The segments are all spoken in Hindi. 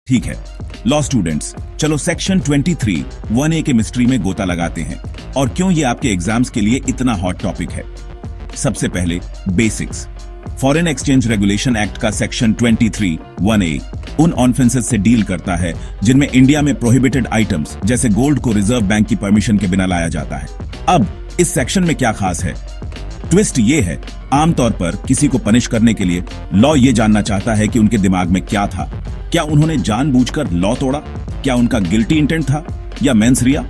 ठीक है लॉ स्टूडेंट्स, चलो सेक्शन 23 1A के मिस्ट्री में गोता लगाते हैं और क्यों ये आपके एग्जाम्स के लिए इतना हॉट टॉपिक है। सबसे पहले basics. Foreign exchange regulation act का सेक्शन 23 1A उन ऑफेंसेस से डील करता है जिनमें इंडिया में प्रोहिबिटेड आइटम्स जैसे गोल्ड को रिजर्व बैंक की परमिशन के बिना लाया जाता है। अब इस सेक्शन में क्या खास है? ट्विस्ट ये है, आमतौर पर किसी को पनिश करने के लिए लॉ ये जानना चाहता है कि उनके दिमाग में क्या था। क्या उन्होंने जानबूझकर लॉ तोड़ा? क्या उनका गिल्टी इंटेंट था या मेंस रिया?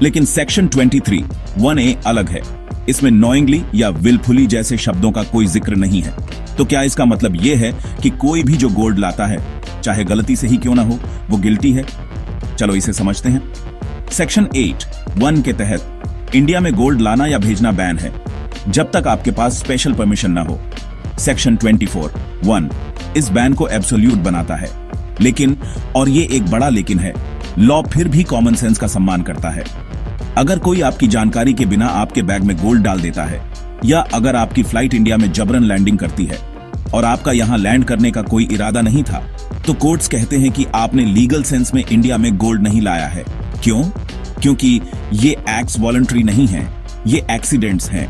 लेकिन सेक्शन 23 1A अलग है। इसमें नॉइंगली या विलफुली जैसे शब्दों का कोई जिक्र नहीं है। तो क्या इसका मतलब यह है कि कोई भी जो गोल्ड लाता है, चाहे गलती से ही क्यों ना हो, वो गिल्टी है? चलो इसे समझते हैं। सेक्शन 8(1) के तहत इंडिया में गोल्ड लाना या भेजना बैन है जब तक आपके पास स्पेशल परमिशन ना हो। सेक्शन 24(1) इस बैन को एब्सोल्यूट बनाता है, लेकिन, और ये एक बड़ा लेकिन है, लॉ फिर भी कॉमन सेंस का सम्मान करता है। अगर कोई आपकी जानकारी के बिना आपके बैग में गोल्ड डाल देता है, या अगर आपकी फ्लाइट इंडिया में जबरन लैंडिंग करती है और आपका यहां लैंड करने का कोई इरादा नहीं था, तो कोर्ट्स कहते हैं कि आपने लीगल सेंस में इंडिया में गोल्ड नहीं लाया है। क्यों? क्योंकि ये एक्ट्स वॉलंटरी नहीं हैं, ये एक्सीडेंट्स हैं।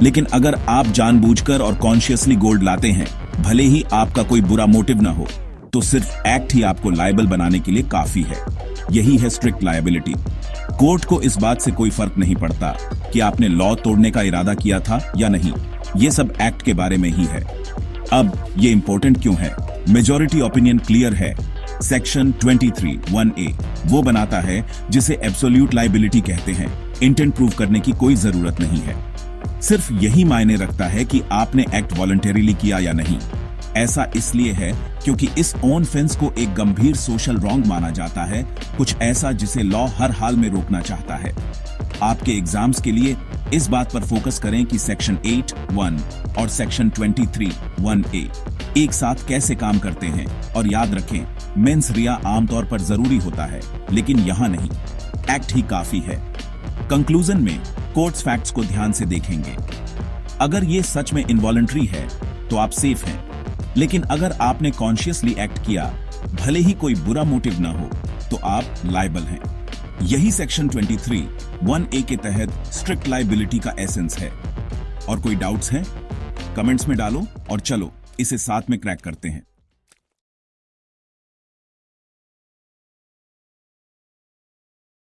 लेकिन अगर आप जानबूझकर और कॉन्शियसली गोल्ड लाते हैं, भले ही आपका कोई बुरा मोटिव ना हो, तो सिर्फ एक्ट ही आपको लायबल बनाने के लिए काफी है। यही है स्ट्रिक्ट लायबिलिटी। कोर्ट को इस बात से कोई फर्क नहीं पड़ता कि आपने लॉ तोड़ने का इरादा किया था या नहीं, ये सब एक्ट के बारे में ही है। अब ये इंपॉर्टेंट क्यों है? मेजॉरिटी ओपिनियन क्लियर है। सेक्शन 23 1A वो बनाता है जिसे एब्सोल्यूट लायबिलिटी कहते हैं। इंटेंट प्रूव करने की कोई जरूरत नहीं है। सिर्फ यही मायने रखता है कि आपने एक्ट वॉलंटरीली किया या नहीं। ऐसा इसलिए है क्योंकि इस ऑन फेंस को एक गंभीर सोशल रॉन्ग माना जाता है, कुछ ऐसा जिसे लॉ हर हाल में रोकना चाहता है। आपके एग्जाम्स के लिए इस बात पर फोकस करें कि सेक्शन 8(1) और सेक्शन 23 1A एक साथ कैसे काम करते हैं, और याद रखें, मेंस रिया आमतौर पर जरूरी होता है, लेकिन यहां नहीं, एक्ट ही काफी है। कंक्लूजन में कोर्ट्स फैक्ट्स को ध्यान से देखेंगे। अगर ये सच में इनवॉलंटरी है तो आप सेफ हैं, लेकिन अगर आपने कॉन्शियसली एक्ट किया, भले ही कोई बुरा मोटिव ना हो, तो आप लायबल हैं। यही सेक्शन 23 1A के तहत स्ट्रिक्ट लायबिलिटी का एसेंस है। और कोई डाउट्स हैं? कमेंट्स में डालो और चलो इसे साथ में क्रैक करते हैं।